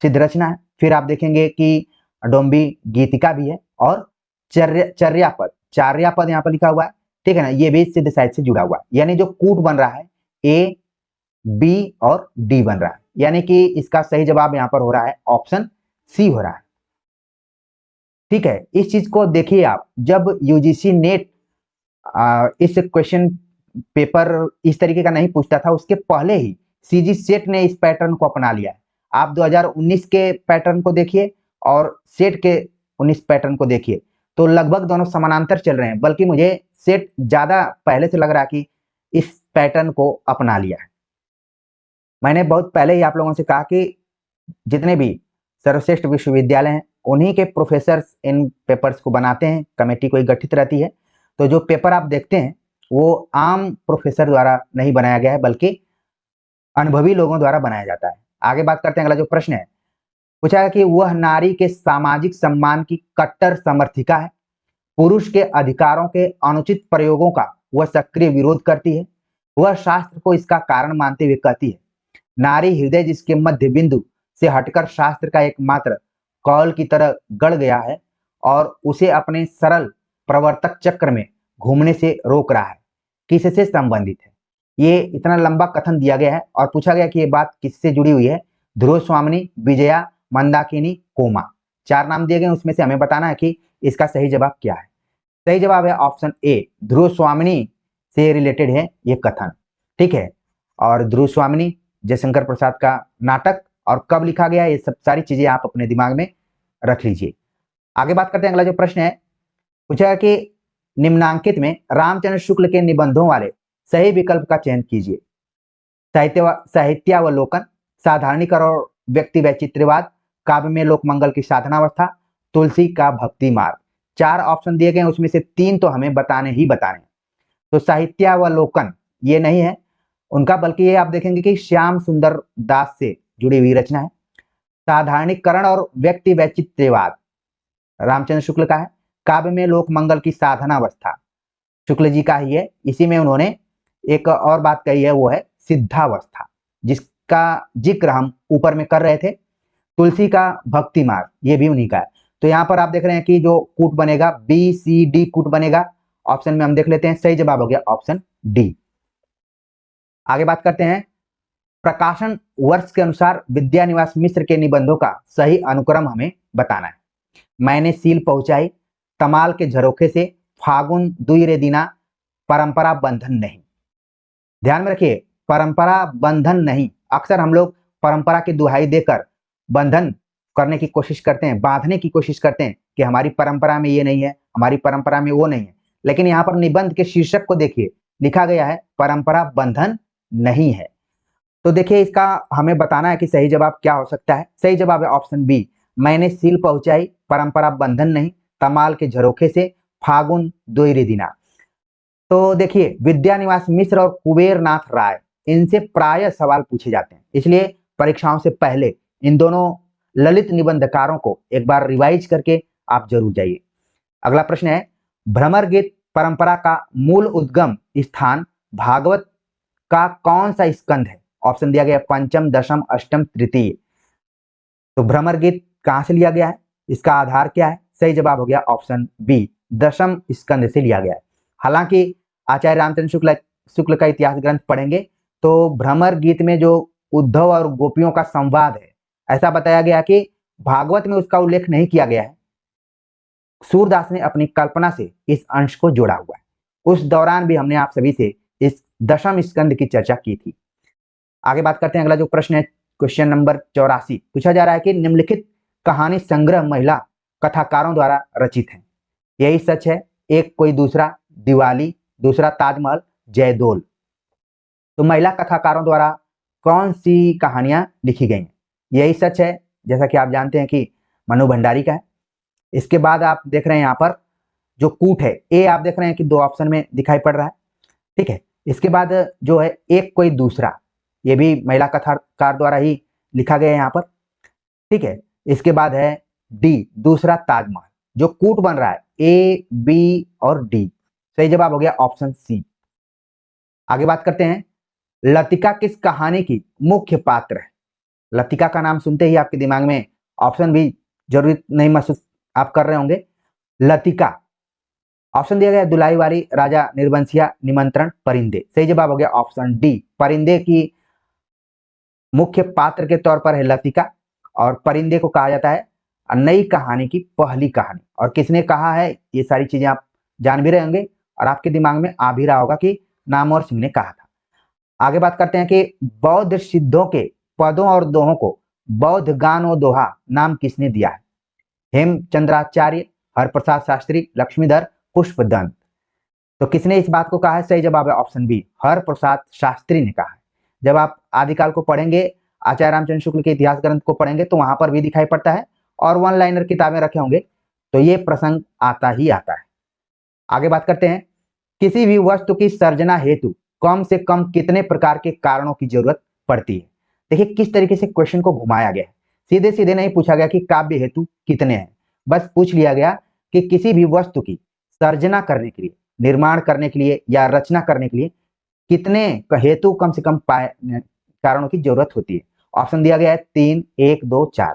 सिद्ध रचना है, फिर आप देखेंगे कि डोम्बी गीतिका भी है, और चार्यापद यहाँ पर लिखा हुआ है, ठीक है ना, ये भी सिद्ध साहित्य से जुड़ा हुआ है। यानी जो कूट बन रहा है ए, बी और डी बन रहा है, यानी कि इसका सही जवाब यहाँ पर हो रहा है ऑप्शन सी हो रहा है। ठीक है, इस चीज को देखिए आप, जब यूजीसी नेट इस क्वेश्चन पेपर इस तरीके का नहीं पूछता था, उसके पहले ही सीजी सेट ने इस पैटर्न को अपना लिया है। आप 2019 के पैटर्न को देखिए और सेट के 19 पैटर्न को देखिए, तो लगभग दोनों समानांतर चल रहे हैं, बल्कि मुझे सेट ज्यादा पहले से लग रहा है कि इस पैटर्न को अपना लिया है। मैंने बहुत पहले ही आप लोगों से कहा कि जितने भी सर्वश्रेष्ठ विश्वविद्यालय हैं उन्हीं के प्रोफेसर्स इन पेपर्स को बनाते हैं, कमेटी कोई गठित रहती है। तो जो पेपर आप देखते हैं वो आम प्रोफेसर द्वारा नहीं बनाया गया है, बल्कि अनुभवी लोगों द्वारा बनाया जाता है। आगे बात करते हैं, अगला जो प्रश्न है पूछा है कि वह नारी के सामाजिक सम्मान की कट्टर समर्थिका है, पुरुष के अधिकारों के अनुचित प्रयोगों का वह सक्रिय विरोध करती है, वह शास्त्र को इसका कारण मानते हुए कहती है, नारी हृदय जिसके मध्य बिंदु से हटकर शास्त्र का एकमात्र कौल की तरह गड़ गया है और उसे अपने सरल प्रवर्तक चक्र में घूमने से रोक रहा है, किससे संबंधित है? ये इतना लंबा कथन दिया गया है और पूछा गया कि ये बात किससे जुड़ी हुई है? ध्रुव स्वामिनी, विजया, मंदाकिनी, कोमा। 4 नाम दिए गए, उसमें से हमें बताना है कि इसका सही जवाब क्या है। सही जवाब है ऑप्शन ए, ध्रुव स्वामिनी से रिलेटेड है ये कथन। ठीक है, और ध्रुव स्वामिनी जयशंकर प्रसाद का नाटक और कब लिखा गया, ये सब सारी चीजें आप अपने दिमाग में रख लीजिए। आगे बात करते हैं, अगला जो प्रश्न है पूछा है कि निम्नांकित में रामचंद्र शुक्ल के निबंधों वाले सही विकल्प का चयन कीजिए। साहित्यावलोकन, साधारणीकरण और व्यक्ति वैचित्र्यवाद, काव्य में लोकमंगल की साधनावस्था, तुलसी का भक्ति मार्ग। 4 ऑप्शन दिए गए, उसमें से 3 तो हमें बताने ही बताने। तो साहित्यावलोकन ये नहीं है उनका, बल्कि ये आप देखेंगे कि श्याम सुंदर दास से जुड़ी हुई रचना है। साधारणीकरण और व्यक्ति वैचित्र्यवाद रामचंद्र शुक्ल का है। काव्य में लोकमंगल की साधनावस्था शुक्ल जी का ही है, इसी में उन्होंने एक और बात कही है, वो है सिद्धावस्था, जिसका जिक्र हम ऊपर में कर रहे थे। तुलसी का भक्ति मार्ग ये भी उन्हीं का है। तो यहाँ पर आप देख रहे हैं कि जो कूट बनेगा बी सी डी कूट बनेगा। ऑप्शन में हम देख लेते हैं, सही जवाब हो गया ऑप्शन डी। आगे बात करते हैं, प्रकाशन वर्ष के अनुसार विद्यानिवास मिश्र के निबंधों का सही अनुक्रम हमें बताना है। मैंने सील पहुंचाई, तमाल के झरोखे से, फागुन दुई रे दिना, परंपरा बंधन नहीं। ध्यान में रखिए, परंपरा बंधन नहीं। अक्सर हम लोग परंपरा की दुहाई देकर बंधन करने की कोशिश करते हैं, बांधने की कोशिश करते हैं कि हमारी परंपरा में ये नहीं है, हमारी परंपरा में वो नहीं है। लेकिन यहाँ पर निबंध के शीर्षक को देखिए, लिखा गया है परंपरा बंधन नहीं है। तो देखिए इसका हमें बताना है कि सही जवाब क्या हो सकता है। सही जवाब है ऑप्शन बी, मैंने सील पहुंचाई, परंपरा बंधन नहीं, तमाल के झरोखे से, फागुन दोयरे दिना। तो देखिए विद्यानिवास मिश्र और कुबेरनाथ राय, इनसे प्राय सवाल पूछे जाते हैं, इसलिए परीक्षाओं से पहले इन दोनों ललित निबंधकारों को एक बार रिवाइज करके आप जरूर जाइए। अगला प्रश्न है, भ्रमर गीत परंपरा का मूल उद्गम स्थान भागवत का कौन सा स्कंद है? ऑप्शन दिया गया पंचम, दशम, अष्टम, तृतीय। तो भ्रमर गीत कहां से लिया गया है, इसका आधार क्या है? सही जवाब हो गया ऑप्शन बी, दशम स्कंद से लिया गया है। हालांकि आचार्य रामचंद्र शुक्ल का इतिहास ग्रंथ पढ़ेंगे तो भ्रमर गीत में जो उद्धव और गोपियों का संवाद है, ऐसा बताया गया कि भागवत में उसका उल्लेख नहीं किया गया है। सूरदास ने अपनी कल्पना से इस अंश को जोड़ा हुआ है। उस दौरान भी हमने आप सभी से इस दशम स्कंद की चर्चा की थी। आगे बात करते हैं, अगला जो प्रश्न है क्वेश्चन नंबर 84 पूछा जा रहा है कि निम्नलिखित कहानी संग्रह महिला कथाकारों द्वारा रचित है। यही सच है, एक कोई दूसरा, दिवाली, दूसरा ताजमहल, जयदोल। तो महिला कथाकारों द्वारा कौन सी कहानियां लिखी गई हैं? यही सच है, जैसा कि आप जानते हैं कि मनु भंडारी का है। इसके बाद आप देख रहे हैं यहाँ पर जो कूट है, ए आप देख रहे हैं कि 2 ऑप्शन में दिखाई पड़ रहा है, ठीक है। इसके बाद जो है एक कोई दूसरा, ये भी महिला कथाकार द्वारा ही लिखा गया है यहाँ पर, ठीक है। इसके बाद है डी, दूसरा ताजमहल। जो कूट बन रहा है ए, बी और डी, सही जवाब हो गया ऑप्शन सी। आगे बात करते हैं, लतिका किस कहानी की मुख्य पात्र है? लतिका का नाम सुनते ही आपके दिमाग में ऑप्शन भी जरूरी नहीं महसूस आप कर रहे होंगे। लतिका, ऑप्शन दिया गया दुलाई वाली, राजा, निर्वंशिया, निमंत्रण, परिंदे। सही जवाब हो गया ऑप्शन डी, परिंदे की मुख्य पात्र के तौर पर है लतिका, और परिंदे को कहा जाता है नई कहानी की पहली कहानी। और किसने कहा है, ये सारी चीजें आप जान भी रहे होंगे और आपके दिमाग में आ भी रहा होगा कि नामवर सिंह ने कहा था। आगे बात करते हैं कि बौद्ध सिद्धों के पदों और दोहों को बौद्ध गान और दोहा नाम किसने दिया है? हेमचंद्राचार्य, हरप्रसाद शास्त्री, लक्ष्मीधर, पुष्पदंत। तो किसने इस बात को कहा है? सही जवाब है ऑप्शन बी, हरप्रसाद शास्त्री ने कहा है। जब आप आदिकाल को पढ़ेंगे, आचार्य रामचंद्र शुक्ल के इतिहास ग्रंथ को पढ़ेंगे तो वहां पर भी दिखाई पड़ता है, और वन लाइनर किताबें रखे होंगे तो ये प्रसंग आता ही आता है। आगे बात करते हैं, किसी भी वस्तु की सर्जना हेतु कम से कम कितने प्रकार के कारणों की जरूरत पड़ती है? देखिए किस तरीके से क्वेश्चन को घुमाया गया है। सीधे सीधे नहीं पूछा गया कि काव्य हेतु कितने हैं, बस पूछ लिया गया कि किसी भी वस्तु की सर्जना करने के लिए, निर्माण करने के लिए या रचना करने के लिए कितने हेतु कम से कम कारणों की जरूरत होती है। ऑप्शन दिया गया है 3, 1, 2, 4।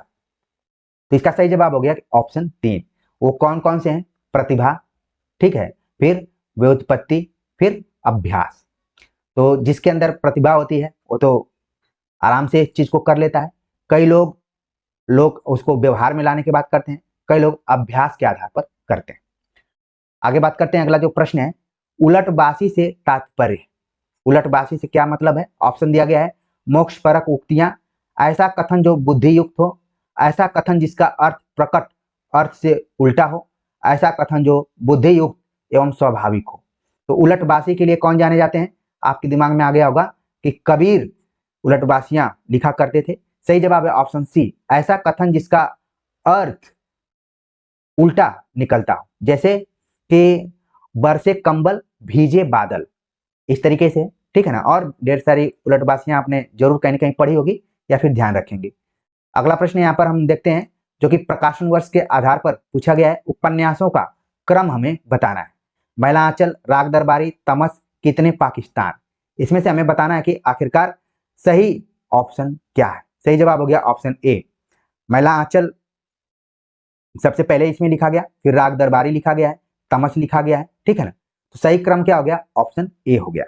तो इसका सही जवाब हो गया ऑप्शन 3। वो कौन कौन से हैं? प्रतिभा, ठीक है, फिर व्युत्पत्ति, फिर अभ्यास। तो जिसके अंदर प्रतिभा होती है वो तो आराम से इस चीज को कर लेता है। कई लोग उसको व्यवहार में लाने के बाद करते हैं, कई लोग अभ्यास के आधार पर करते हैं। आगे बात करते हैं, अगला जो प्रश्न है, उलटबासी से तात्पर्य। उलटबासी से क्या मतलब है? ऑप्शन दिया गया है मोक्ष परक उक्तियां, ऐसा कथन जो बुद्धि युक्त हो, ऐसा कथन जिसका अर्थ प्रकट अर्थ से उल्टा हो, ऐसा कथन जो बुद्धि युक्त एवं स्वाभाविक हो। तो उलटबासी के लिए कौन जाने जाते हैं? आपके दिमाग में आ गया होगा कि कबीर उलटबासियां लिखा करते थे। सही जवाब है ऑप्शन सी, ऐसा कथन जिसका अर्थ उल्टा निकलता हो, जैसे कि बरसे कंबल भीजे बादल, इस तरीके से, ठीक है ना। और ढेर सारी उलटबासियां आपने जरूर कहीं ना कहीं पढ़ी होगी या फिर ध्यान रखेंगे। अगला प्रश्न यहाँ पर हम देखते हैं, जो कि प्रकाशन वर्ष के आधार पर पूछा गया है। उपन्यासों का क्रम हमें बताना है। महिला आंचल, राग दरबारी, तमस, कितने पाकिस्तान। इसमें से हमें बताना है कि आखिरकार सही ऑप्शन क्या है। सही जवाब हो गया ऑप्शन ए, महिला आंचल सबसे पहले इसमें लिखा गया, फिर राग दरबारी लिखा गया है, तमस लिखा गया है, ठीक है ना। तो सही क्रम क्या हो गया? ऑप्शन ए हो गया।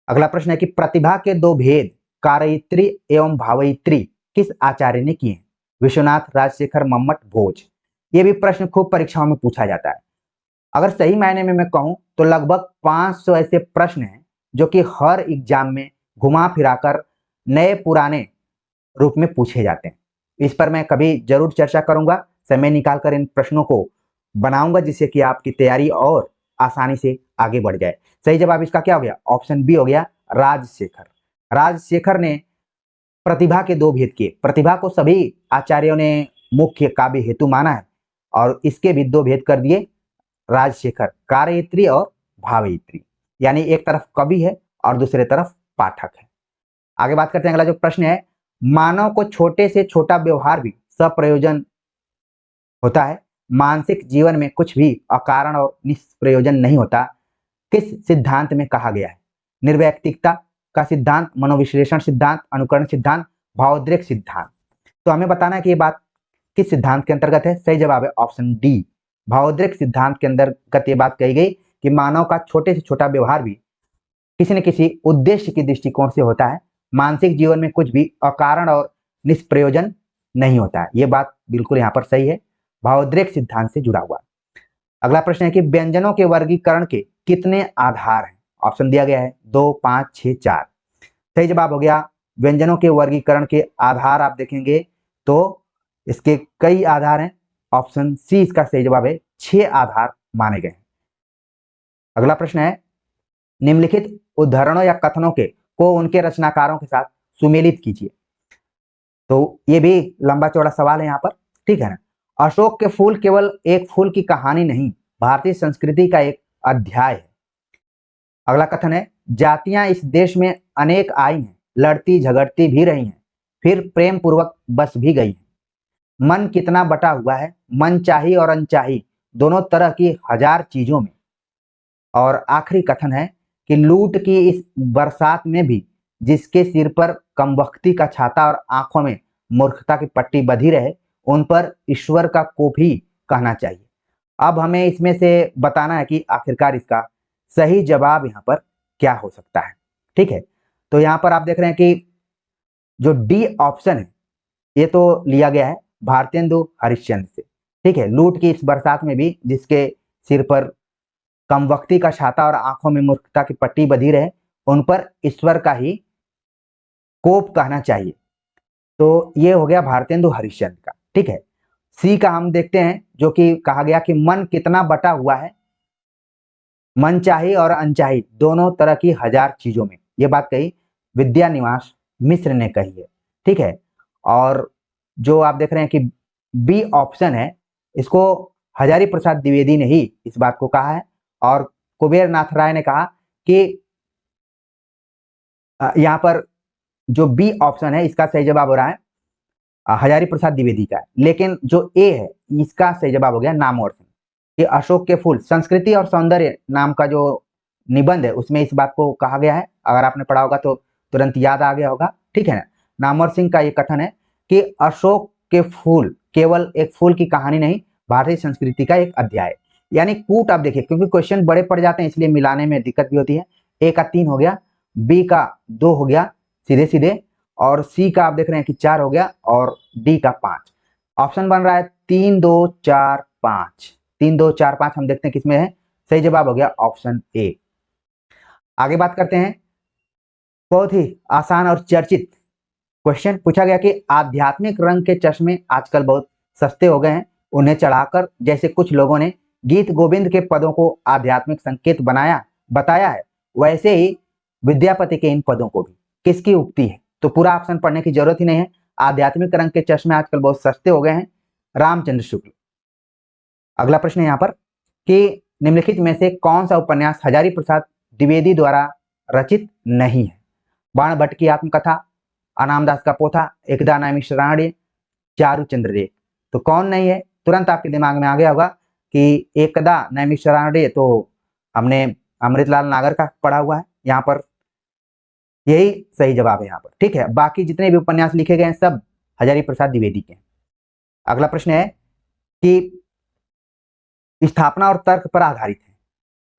अगला प्रश्न है कि प्रतिभा के 2 भेद कारयित्री एवं भावयित्री किस आचार्य ने किए? विश्वनाथ, राजशेखर, मम्मट, भोज। ये भी प्रश्न खूब परीक्षाओं में पूछा जाता है। अगर सही मायने में मैं कहूं तो लगभग 500 ऐसे प्रश्न हैं जो कि हर एग्जाम में घुमा फिराकर नए पुराने रूप में पूछे जाते हैं। इस पर मैं कभी जरूर चर्चा करूंगा, समय निकालकर इन प्रश्नों को बनाऊंगा जिससे कि आपकी तैयारी और आसानी से आगे बढ़ जाए। सही जवाब इसका क्या हो गया? ऑप्शन बी हो गया, राजशेखर। राजशेखर ने प्रतिभा के 2 भेद किए। प्रतिभा को सभी आचार्यों ने मुख्य काव्य हेतु माना है और इसके भी 2 भेद कर दिए राजशेखर, कारयित्री और भावयित्री। यानी एक तरफ कवि है और दूसरे तरफ पाठक है। आगे बात करते हैं, अगला जो प्रश्न है, मानव को छोटे से छोटा व्यवहार भी सप्रयोजन होता है, मानसिक जीवन में कुछ भी अकारण और निष्प्रयोजन नहीं होता, किस सिद्धांत में कहा गया है? निर्वैयक्तिकता का सिद्धांत, मनोविश्लेषण सिद्धांत, अनुकरण सिद्धांत, भावोद्रेक सिद्धांत। तो हमें बताना है कि ये बात किस सिद्धांत के अंतर्गत है। सही जवाब है ऑप्शन डी, भावोद्रेक सिद्धांत के अंतर्गत ये बात कही गई कि मानव का छोटे से छोटा व्यवहार भी किसी न किसी उद्देश्य के दृष्टिकोण से होता है, मानसिक जीवन में कुछ भी अकारण और निष्प्रयोजन नहीं होता है। ये बात बिल्कुल यहाँ पर सही है, भावोद्रेक सिद्धांत से जुड़ा हुआ। अगला प्रश्न है कि व्यंजनों के वर्गीकरण के कितने आधार हैं? ऑप्शन दिया गया है 2, 5, 6, 4। सही जवाब हो गया, व्यंजनों के वर्गीकरण के आधार आप देखेंगे तो इसके कई आधार हैं। ऑप्शन सी इसका सही जवाब है, 6 आधार माने गए हैं। अगला प्रश्न है, निम्नलिखित उदाहरणों या कथनों के को उनके रचनाकारों के साथ सुमेलित कीजिए। तो ये भी लंबा चौड़ा सवाल है यहाँ पर, ठीक है ना। अशोक के फूल केवल एक फूल की कहानी नहीं, भारतीय संस्कृति का एक अध्याय है। अगला कथन है, जातियां इस देश में अनेक आई हैं, लड़ती झगड़ती भी रही हैं, फिर प्रेम पूर्वक बस भी गई हैं। मन कितना बटा हुआ है, मनचाही और अनचाही दोनों तरह की हजार चीजों में। और आखिरी कथन है कि लूट की इस बरसात में भी जिसके सिर पर कमबख्ती का छाता और आंखों में मूर्खता की पट्टी बंधी रहे, उन पर ईश्वर का कोप ही कहना चाहिए। अब हमें इसमें से बताना है कि आखिरकार इसका सही जवाब यहाँ पर क्या हो सकता है, ठीक है। तो यहाँ पर आप देख रहे हैं कि जो डी ऑप्शन है ये तो लिया गया है भारतेंदु हरिश्चंद्र से, ठीक है। लूट की इस बरसात में भी जिसके सिर पर कमबख्ती का छाता और आंखों में मूर्खता की पट्टी बंधी रहे, उन पर ईश्वर का ही कोप कहना चाहिए। तो ये हो गया भारतेंदु हरिश्चंद्र का, ठीक है। सी का हम देखते हैं, जो कि कहा गया कि मन कितना बटा हुआ है, मनचाही और अनचाही दोनों तरह की हजार चीजों में। ये बात कही विद्यानिवास मिश्र ने कही है, ठीक है। और जो आप देख रहे हैं कि बी ऑप्शन है, इसको हजारी प्रसाद द्विवेदी ने ही इस बात को कहा है। और कुबेर नाथ राय ने कहा कि यहाँ पर जो बी ऑप्शन है इसका सही जवाब हो रहा है हजारी प्रसाद द्विवेदी का है। लेकिन जो ए है इसका सही जवाब हो गया नामवर सिंह। ये अशोक के फूल संस्कृति और सौंदर्य नाम का जो निबंध है उसमें इस बात को कहा गया है। अगर आपने पढ़ा होगा तो तुरंत याद आ गया होगा, ठीक है ना। नामवर सिंह का ये कथन है कि अशोक के फूल केवल एक फूल की कहानी नहीं, भारतीय संस्कृति का एक अध्याय। यानी कूट आप देखिए, क्योंकि क्वेश्चन बड़े पड़ जाते हैं इसलिए मिलाने में दिक्कत भी होती है। ए का 3 हो गया, बी का 2 हो गया सीधे सीधे, और सी का आप देख रहे हैं कि 4 हो गया, और डी का 5। ऑप्शन बन रहा है 3 2 4 5। 3 2 4 5 हम देखते हैं किसमें है। सही जवाब हो गया ऑप्शन ए। आगे बात करते हैं, बहुत ही आसान और चर्चित क्वेश्चन पूछा गया कि आध्यात्मिक रंग के चश्मे आजकल बहुत सस्ते हो गए हैं, उन्हें चढ़ाकर जैसे कुछ लोगों ने गीत गोविंद के पदों को आध्यात्मिक संकेत बताया है, वैसे ही विद्यापति के इन पदों को भी किसकी उक्ति है। तो पूरा ऑप्शन पढ़ने की जरूरत ही नहीं है। आध्यात्मिक रंग के चश्मे आजकल बहुत सस्ते हो गए हैं, रामचंद्र शुक्ल। अगला प्रश्न है यहाँ पर कि निम्नलिखित में से कौन सा उपन्यास हजारी प्रसाद द्विवेदी द्वारा रचित नहीं है। बाण भट्ट की आत्मकथा, अनामदास का पोथा, एकदा नैमिषारण्य, चारुचंद्र रे। तो कौन नहीं है, तुरंत आपके दिमाग में आ गया होगा कि एकदा नैमिषारण्य तो हमने अमृतलाल नागर का पढ़ा हुआ है, यहाँ पर यही सही जवाब है यहाँ पर, ठीक है। बाकी जितने भी उपन्यास लिखे गए हैं सब हजारी प्रसाद द्विवेदी के हैं। अगला प्रश्न है कि स्थापना और तर्क पर आधारित है।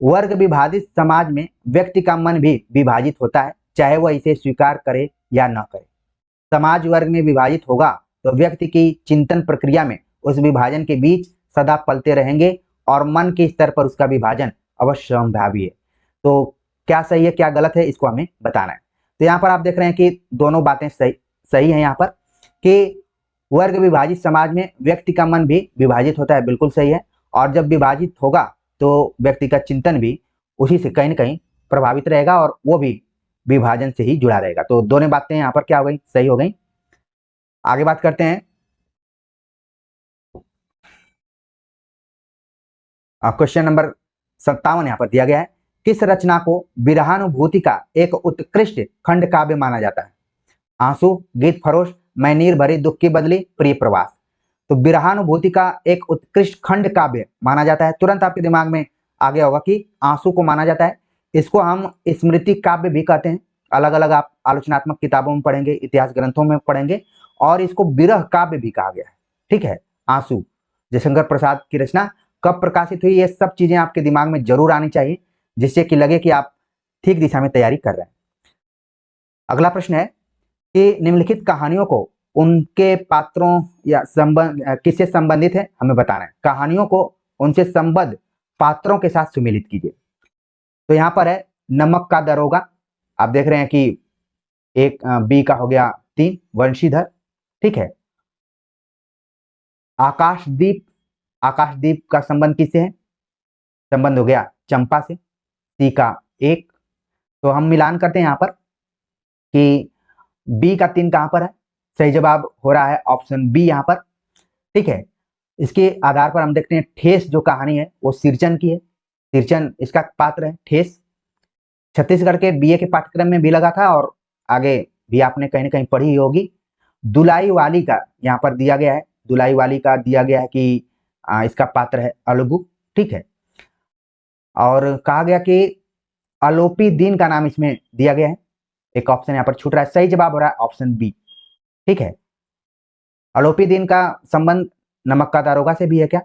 वर्ग विभाजित समाज में व्यक्ति का मन भी विभाजित होता है, चाहे वह इसे स्वीकार करे या न करे। समाज वर्ग में विभाजित होगा तो व्यक्ति की चिंतन प्रक्रिया में उस विभाजन के बीच सदा पलते रहेंगे और मन के स्तर पर उसका विभाजन अवश्य संभावी है। तो क्या सही है क्या गलत है इसको हमें बताना है। तो यहाँ पर आप देख रहे हैं कि दोनों बातें सही है यहाँ पर, कि वर्ग विभाजित समाज में व्यक्ति का मन भी विभाजित होता है, बिल्कुल सही है। और जब विभाजित होगा तो व्यक्ति का चिंतन भी उसी से कहीं ना कहीं प्रभावित रहेगा और वो भी विभाजन से ही जुड़ा रहेगा। तो दोनों बातें यहाँ पर क्या हो गई, सही हो गई। आगे बात करते हैं, क्वेश्चन नंबर 57 यहाँ पर दिया गया है, किस रचना को विरहानुभूति का एक उत्कृष्ट खंड काव्य माना जाता है। आंसू, गीत फरोश, मैं नीर भरी दुख की बदली, प्रिय प्रवास। तो विरहानुभूति का एक उत्कृष्ट खंड काव्य माना जाता है। तुरंत आपके दिमाग में आ गया होगा कि आंसू को माना जाता है। इसको हम स्मृति काव्य भी कहते हैं, अलग अलग आप आलोचनात्मक किताबों में पढ़ेंगे, इतिहास ग्रंथों में पढ़ेंगे। और इसको विरह काव्य भी कहा गया है, ठीक है। आंसू जयशंकर प्रसाद की रचना कब प्रकाशित हुई, ये सब चीजें आपके दिमाग में जरूर आनी चाहिए, जिससे कि लगे कि आप ठीक दिशा में तैयारी कर रहे हैं। अगला प्रश्न है कि निम्नलिखित कहानियों को उनके पात्रों या संबंध किससे संबंधित है हमें बताना है। कहानियों को उनसे संबद्ध पात्रों के साथ सुमेलित कीजिए। तो यहाँ पर है नमक का दरोगा, आप देख रहे हैं कि एक बी का हो गया 3 वंशीधर, ठीक है। आकाशदीप, आकाशदीप का संबंध किससे है, संबंध हो गया चंपा से, सी का 1। तो हम मिलान करते हैं यहाँ पर कि बी का 3 कहाँ पर है। सही जवाब हो रहा है ऑप्शन बी यहाँ पर। ठीक है, इसके आधार पर हम देखते हैं ठेस जो कहानी है वो सिरचन की है। सिरचन इसका पात्र है ठेस। छत्तीसगढ़ के बीए के पाठ्यक्रम में भी लगा था और आगे भी आपने कहीं ना कहीं पढ़ी होगी। दुलाई वाली का यहाँ पर दिया गया है, दुलाई वाली का दिया गया है कि इसका पात्र है अलगू। ठीक है, और कहा गया कि अलोपी दीन का नाम इसमें दिया गया है। एक ऑप्शन यहाँ पर छूट रहा है, सही जवाब हो रहा है ऑप्शन बी। ठीक है, अलोपी दीन का संबंध नमक का दारोगा से भी है क्या?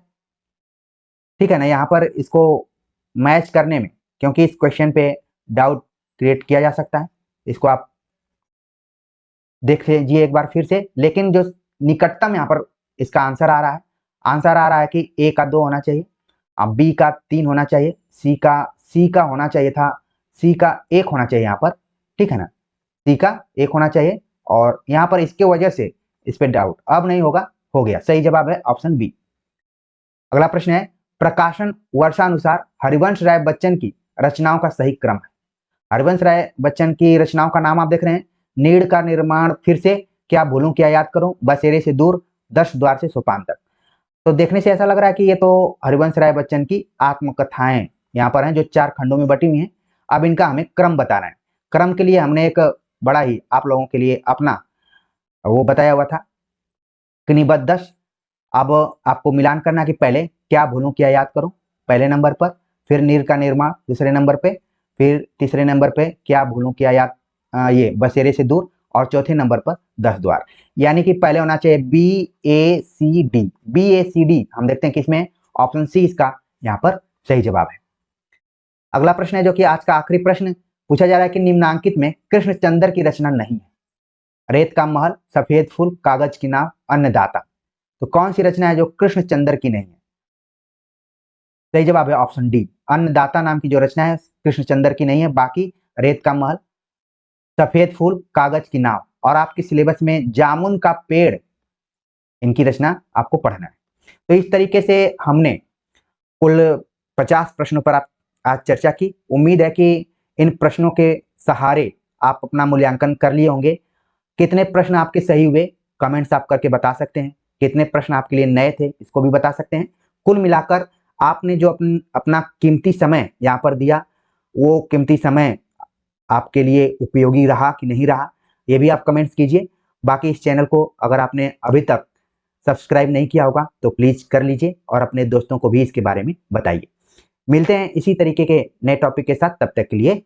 ठीक है ना, यहाँ पर इसको मैच करने में, क्योंकि इस क्वेश्चन पे डाउट क्रिएट किया जा सकता है, इसको आप देख लीजिए एक बार फिर से। लेकिन जो निकटतम यहाँ पर इसका आंसर आ रहा है, आंसर आ रहा है कि ए का 2 होना चाहिए, अब बी का 3 होना चाहिए, सी का होना चाहिए था, सी का 1 होना चाहिए यहाँ पर। ठीक है ना, सी का 1 होना चाहिए और यहाँ पर इसके वजह से इस पे डाउट अब नहीं होगा, हो गया। सही जवाब है ऑप्शन बी। अगला प्रश्न है, प्रकाशन वर्षानुसार हरिवंश राय बच्चन की रचनाओं का सही क्रम है। हरिवंश राय बच्चन की रचनाओं का नाम आप देख रहे हैं, नीड़ का निर्माण फिर से, क्या भूलूं क्या याद करूं, बसेरे से दूर, 10 द्वार से सोपान तक। तो देखने से ऐसा लग रहा है कि ये तो हरिवंश राय बच्चन की आत्मकथाएं यहाँ पर हैं जो 4 खंडों में बटी हुई हैं। अब इनका हमें क्रम बताना है। क्रम के लिए हमने एक बड़ा ही आप लोगों के लिए अपना वो बताया हुआ था कि निबद्ध 10। अब आपको मिलान करना है कि पहले क्या भूलूं क्या याद करूं पहले नंबर पर, फिर नीर का निर्माण दूसरे नंबर पे, फिर तीसरे नंबर पे क्या भूलूं क्या याद ये बसेरे से दूर, और चौथे नंबर पर 10 द्वार। यानी कि पहले होना चाहिए बी ए सी डी। बी ए सी डी हम देखते हैं किसमें, ऑप्शन सी इसका यहाँ पर सही जवाब है। अगला प्रश्न है जो कि आज का आखिरी प्रश्न पूछा जा रहा है कि निम्नांकित में कृष्णचंद्र की रचना नहीं है। रेत का महल, सफेद फूल, कागज की नाव, अन्नदाता। तो कौन सी रचना है जो कृष्णचंद्र की नहीं है? सही जवाब है ऑप्शन डी, अन्नदाता नाम की जो रचना है कृष्णचंद्र की नहीं है। बाकी रेत का महल, सफेद फूल, कागज की नाव और आपके सिलेबस में जामुन का पेड़, इनकी रचना आपको पढ़ना है। तो इस तरीके से हमने कुल 50 प्रश्नों पर आप आज चर्चा की। उम्मीद है कि इन प्रश्नों के सहारे आप अपना मूल्यांकन कर लिए होंगे। कितने प्रश्न आपके सही हुए कमेंट्स आप करके बता सकते हैं, कितने प्रश्न आपके लिए नए थे इसको भी बता सकते हैं। कुल मिलाकर आपने जो अपना कीमती समय यहाँ पर दिया, वो कीमती समय आपके लिए उपयोगी रहा कि नहीं रहा, ये भी आप कमेंट्स कीजिए। बाकी इस चैनल को अगर आपने अभी तक सब्सक्राइब नहीं किया होगा तो प्लीज कर लीजिए और अपने दोस्तों को भी इसके बारे में बताइए। मिलते हैं इसी तरीके के नए टॉपिक के साथ, तब तक के लिए